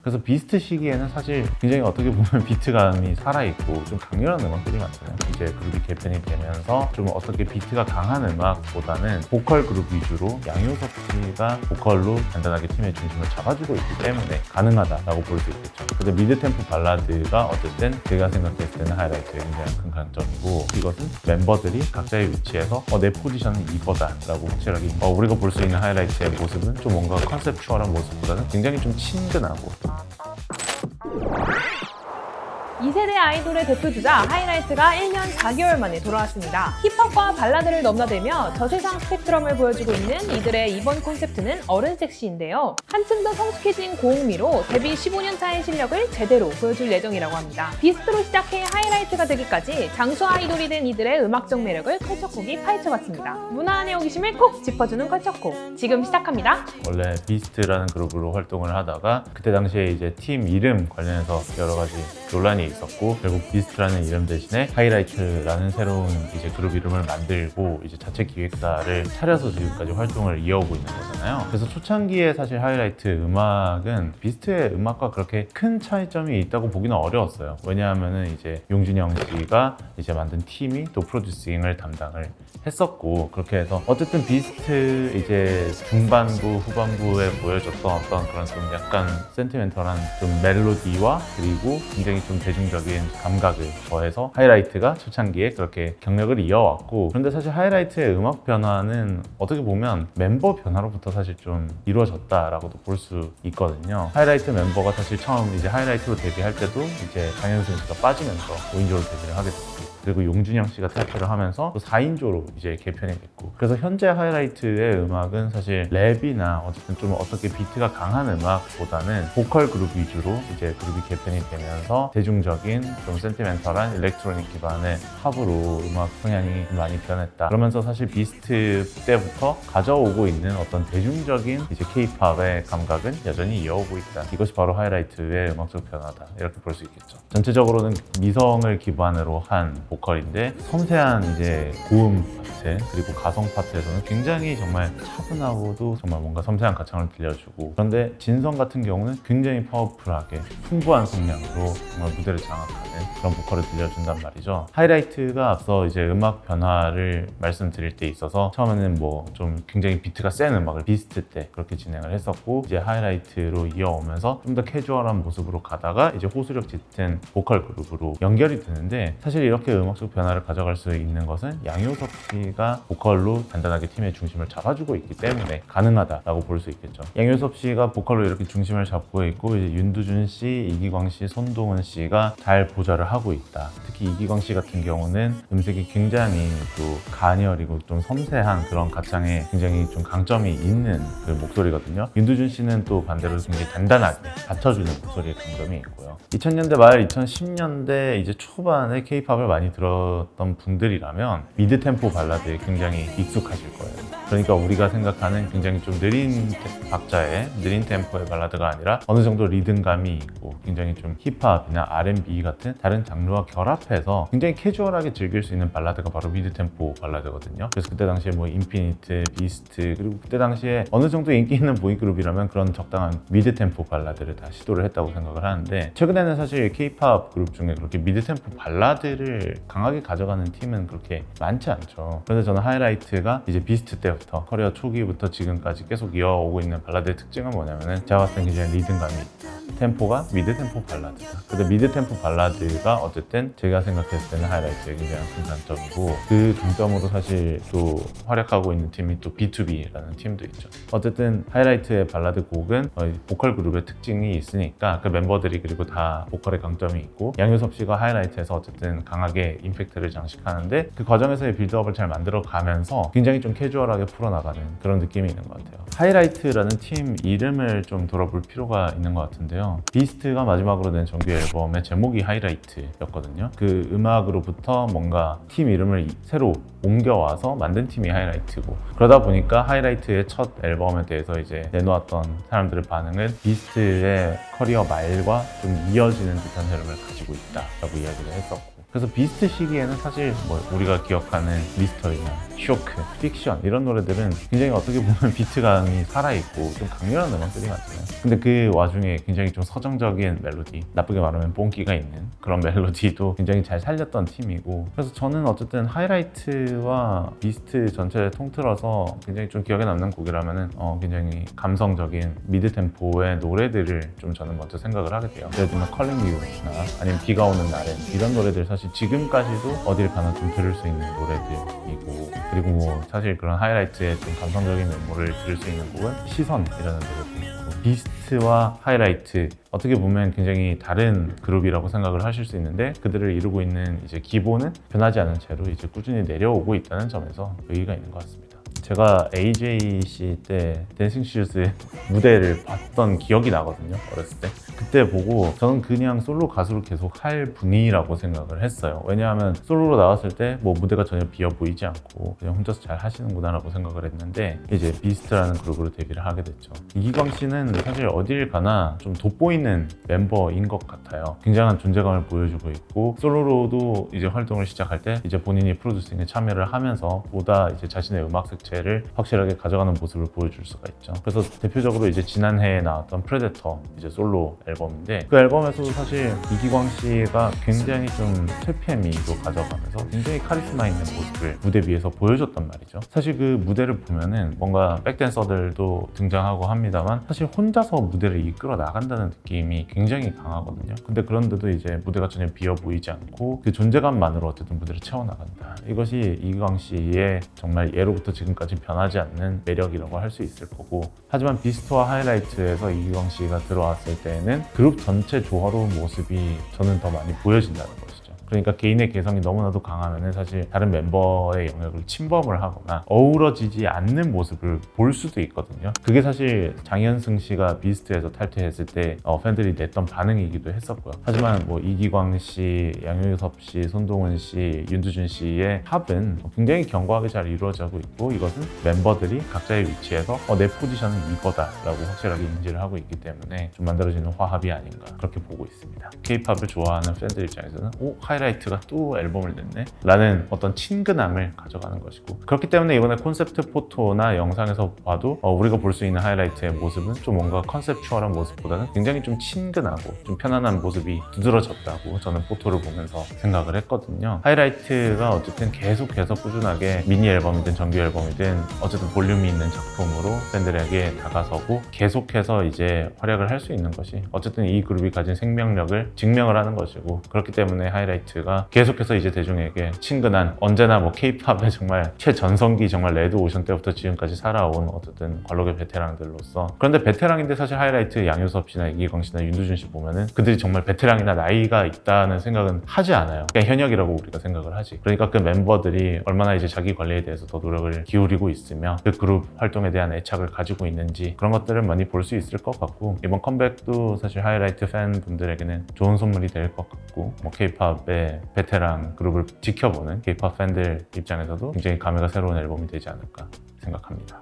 그래서 비스트 시기에는 사실 굉장히 어떻게 보면 비트감이 살아있고 좀 강렬한 음악들이 많잖아요. 이제 그룹이 개편이 되면서 좀 어떻게 비트가 강한 음악보다는 보컬 그룹 위주로 양효섭 씨가 보컬로 간단하게 팀의 중심을 잡아주고 있기 때문에 가능하다라고 볼 수 있겠죠. 근데 미드 템포 발라드가 어쨌든 제가 생각했을 때는 하이라이트의 굉장히 큰 강점이고, 이것은 멤버들이 각자의 위치에서 내 포지션은 이거다라고 확실하게 우리가 볼 수 있는 하이라이트의 모습은 좀 뭔가 컨셉추얼한 모습보다는 굉장히 좀 친근하고 2세대 아이돌의 대표주자 하이라이트가 1년 4개월 만에 돌아왔습니다. 힙합과 발라드를 넘나들며 저세상 스펙트럼을 보여주고 있는 이들의 이번 콘셉트는 어른 섹시인데요. 한층 더 성숙해진 고음미로 데뷔 15년 차의 실력을 제대로 보여줄 예정이라고 합니다. 비스트로 시작해 하이라이트가 되기까지 장수 아이돌이 된 이들의 음악적 매력을 컬처콕이 파헤쳐봤습니다. 문화 안의 호기심을 콕 짚어주는 컬처콕, 지금 시작합니다. 원래 비스트라는 그룹으로 활동을 하다가 그때 당시에 이제 팀 이름 관련해서 여러 가지 논란이 있었고, 결국 비스트라는 이름 대신에 하이라이트라는 새로운 이제 그룹 이름을 만들고 이제 자체 기획사를 차려서 지금까지 활동을 이어오고 있는 거잖아요. 그래서 초창기에 사실 하이라이트 음악은 비스트의 음악과 그렇게 큰 차이점이 있다고 보기는 어려웠어요. 왜냐하면은 이제 용준영 씨가 이제 만든 팀이 또 프로듀싱을 담당을 했었고, 그렇게 해서 어쨌든 비스트 이제 중반부 후반부에 보여줬던 어떤 그런 좀 약간 센티멘털한 좀 멜로디와 그리고 굉장히 좀 대중적인 감각을 더해서 하이라이트가 초창기에 그렇게 경력을 이어왔고, 그런데 사실 하이라이트의 음악 변화는 어떻게 보면 멤버 변화로부터 사실 좀 이루어졌다라고도 볼 수 있거든요. 하이라이트 멤버가 사실 처음 이제 하이라이트로 데뷔할 때도 이제 장현승 씨가 빠지면서 5인조로 데뷔를 하게 됐고, 그리고 용준영 씨가 탈퇴를 하면서 또 4인조로 이제 개편이 됐고, 그래서 현재 하이라이트의 음악은 사실 랩이나 어쨌든 좀 어떻게 비트가 강한 음악보다는 보컬 그룹 위주로 이제 그룹이 개편이 되면서 대중적인 좀 센티멘털한 일렉트로닉 기반의 팝으로 음악 성향이 많이 변했다. 그러면서 사실 비스트 때부터 가져오고 있는 어떤 대중적인 이제 K-팝의 감각은 여전히 이어오고 있다. 이것이 바로 하이라이트의 음악적 변화다, 이렇게 볼 수 있겠죠. 전체적으로는 미성을 기반으로 한 보컬인데 섬세한 이제 고음 파트 그리고 가성 파트에서는 굉장히 정말 차분하고도 정말 뭔가 섬세한 가창을 들려주고, 그런데 진성 같은 경우는 굉장히 파워풀하게 풍부한 성량으로 정말 무대를 장악하는 그런 보컬을 들려준단 말이죠. 하이라이트가 앞서 이제 음악 변화를 말씀드릴 때 있어서 처음에는 뭐 좀 굉장히 비트가 센 음악을 비스트 때 그렇게 진행을 했었고, 이제 하이라이트로 이어오면서 좀 더 캐주얼한 모습으로 가다가 이제 호소력 짙은 보컬 그룹으로 연결이 되는데, 사실 이렇게 음악적 변화를 가져갈 수 있는 것은 양효섭 씨가 보컬로 간단하게 팀의 중심을 잡아주고 있기 때문에 가능하다라고 볼 수 있겠죠. 양효섭 씨가 보컬로 이렇게 중심을 잡고 있고, 이제 윤두준 씨, 이기광 씨, 손동은 씨가 잘 보좌를 하고 있다. 특히 이기광 씨 같은 경우는 음색이 굉장히 또 가녀리고 좀 섬세한 그런 가창에 굉장히 좀 강점이 있는 그 목소리거든요. 윤두준 씨는 또 반대로 굉장히 단단하게 받쳐주는 목소리의 강점이 있고요. 2000년대 말 2010년대 이제 초반에 K-팝을 많이 들었던 분들이라면 미드 템포 발라드에 굉장히 익숙하실 거예요. 그러니까 우리가 생각하는 굉장히 좀 느린 박자의 느린 템포의 발라드가 아니라 어느 정도 리듬감이 있고 굉장히 좀 힙합이나 R&B 같은 다른 장르와 결합해서 굉장히 캐주얼하게 즐길 수 있는 발라드가 바로 미드 템포 발라드거든요. 그래서 그때 당시에 뭐 인피니트, 비스트, 그리고 그때 당시에 어느 정도 인기 있는 보이그룹이라면 그런 적당한 미드 템포 발라드를 다 시도를 했다고 생각을 하는데, 최근에는 사실 K-팝 그룹 중에 그렇게 미드 템포 발라드를 강하게 가져가는 팀은 그렇게 많지 않죠. 그런데 저는 하이라이트가 이제 비스트 때부터 커리어 초기부터 지금까지 계속 이어오고 있는 발라드의 특징은 뭐냐면은 제가 봤을 때 굉장히 리듬감이 있다. 템포가 미드 템포 발라드다. 근데 미드 템포 발라드가 어쨌든 제가 생각했을 때는 하이라이트의 굉장히 큰 장점이고, 그 장점으로 사실 또 활약하고 있는 팀이 또 B2B라는 팀도 있죠. 어쨌든 하이라이트의 발라드 곡은 보컬 그룹의 특징이 있으니까 그 멤버들이 그리고 다 보컬의 강점이 있고, 양효섭 씨가 하이라이트에서 어쨌든 강하게 임팩트를 장식하는데 그 과정에서의 빌드업을 잘 만들어가면서 굉장히 좀 캐주얼하게 풀어나가는 그런 느낌이 있는 것 같아요. 하이라이트라는 팀 이름을 좀 돌아볼 필요가 있는 것 같은데요. 비스트가 마지막으로 낸 정규 앨범의 제목이 하이라이트였거든요. 그 음악으로부터 뭔가 팀 이름을 새로 옮겨와서 만든 팀이 하이라이트고, 그러다 보니까 하이라이트의 첫 앨범에 대해서 이제 내놓았던 사람들의 반응은 비스트의 커리어 말과 좀 이어지는 듯한 흐름을 가지고 있다라고 이야기를 했었고, 그래서 비스트 시기에는 사실 뭐 우리가 기억하는 미스터리나 쇼크, 픽션 이런 노래들은 굉장히 어떻게 보면 비트감이 살아있고 좀 강렬한 음악들이 많잖아요. 근데 그 와중에 굉장히 좀 서정적인 멜로디, 나쁘게 말하면 뽕기가 있는 그런 멜로디도 굉장히 잘 살렸던 팀이고, 그래서 저는 어쨌든 하이라이트와 비스트 전체를 통틀어서 굉장히 좀 기억에 남는 곡이라면은 굉장히 감성적인 미드 템포의 노래들을 좀 저는 먼저 생각을 하게 돼요. 예를 들면 Calling You나 아니면 비가 오는 날엔, 이런 노래들 사실 지금까지도 어딜 가나 좀 들을 수 있는 노래들이고, 그리고 뭐 사실 그런 하이라이트의 좀 감성적인 메모를 들을 수 있는 곡은 시선이라는 노래도 있고, 비스트와 하이라이트 어떻게 보면 굉장히 다른 그룹이라고 생각을 하실 수 있는데, 그들을 이루고 있는 이제 기본은 변하지 않은 채로 이제 꾸준히 내려오고 있다는 점에서 의의가 있는 것 같습니다. 제가 AJC 때 댄싱 슈즈 무대를 봤던 기억이 나거든요, 어렸을 때. 그때 보고 저는 그냥 솔로 가수로 계속 할 분이라고 생각을 했어요. 왜냐하면 솔로로 나왔을 때 뭐 무대가 전혀 비어 보이지 않고 그냥 혼자서 잘 하시는구나 라고 생각을 했는데, 이제 비스트라는 그룹으로 데뷔를 하게 됐죠. 이기광 씨는 사실 어딜 가나 좀 돋보이는 멤버인 것 같아요. 굉장한 존재감을 보여주고 있고, 솔로로도 이제 활동을 시작할 때 이제 본인이 프로듀싱에 참여를 하면서 보다 이제 자신의 음악 색채를 확실하게 가져가는 모습을 보여줄 수가 있죠. 그래서 대표적으로 이제 지난해에 나왔던 프레데터, 이제 솔로 앨범인데, 그 앨범에서도 사실 이기광 씨가 굉장히 좀 퇴폐미로 가져가면서 굉장히 카리스마 있는 모습을 무대 위에서 보여줬단 말이죠. 사실 그 무대를 보면은 뭔가 백댄서들도 등장하고 합니다만 사실 혼자서 무대를 이끌어 나간다는 느낌이 굉장히 강하거든요. 근데 그런데도 이제 무대가 전혀 비어 보이지 않고 그 존재감만으로 어쨌든 무대를 채워나간다. 이것이 이기광 씨의 정말 예로부터 지금까지 변하지 않는 매력이라고 할 수 있을 거고, 하지만 비스트와 하이라이트에서 이기광 씨가 들어왔을 때는 그룹 전체 조화로운 모습이 저는 더 많이 보여진다는 것이죠. 그러니까 개인의 개성이 너무나도 강하면 사실 다른 멤버의 영역을 침범을 하거나 어우러지지 않는 모습을 볼 수도 있거든요. 그게 사실 장현승 씨가 비스트에서 탈퇴했을 때 팬들이 냈던 반응이기도 했었고요. 하지만 뭐 이기광 씨, 양효섭 씨, 손동은 씨, 윤두준 씨의 합은 굉장히 견고하게 잘 이루어지고 있고, 이것은 멤버들이 각자의 위치에서 내 포지션은 이거다라고 확실하게 인지를 하고 있기 때문에 좀 만들어지는 화합이 아닌가 그렇게 보고 있습니다. K-팝을 좋아하는 팬들 입장에서는 하이라이트가 또 앨범을 냈네? 라는 어떤 친근함을 가져가는 것이고, 그렇기 때문에 이번에 콘셉트 포토나 영상에서 봐도 우리가 볼 수 있는 하이라이트의 모습은 좀 뭔가 컨셉추얼한 모습보다는 굉장히 좀 친근하고 좀 편안한 모습이 두드러졌다고 저는 포토를 보면서 생각을 했거든요. 하이라이트가 어쨌든 계속해서 꾸준하게 미니 앨범이든 정규 앨범이든 어쨌든 볼륨이 있는 작품으로 팬들에게 다가서고 계속해서 이제 활약을 할 수 있는 것이 어쨌든 이 그룹이 가진 생명력을 증명을 하는 것이고, 그렇기 때문에 하이라이트가 계속해서 이제 대중에게 친근한, 언제나 뭐 K-팝의 정말 최전성기, 정말 레드 오션 때부터 지금까지 살아온 어쨌든 관록의 베테랑들로서, 그런데 베테랑인데 사실 하이라이트 양효섭 씨나 이기광 씨나 윤두준 씨 보면은 그들이 정말 베테랑이나 나이가 있다는 생각은 하지 않아요. 그냥 현역이라고 우리가 생각을 하지. 그러니까 그 멤버들이 얼마나 이제 자기 관리에 대해서 더 노력을 기울이고 있으며 그 그룹 활동에 대한 애착을 가지고 있는지 그런 것들을 많이 볼 수 있을 것 같고, 이번 컴백도 사실 하이라이트 팬분들에게는 좋은 선물이 될 것 같고, 뭐 K-팝의 베테랑 그룹을 지켜보는 K-팝 팬들 입장에서도 굉장히 감회가 새로운 앨범이 되지 않을까 생각합니다.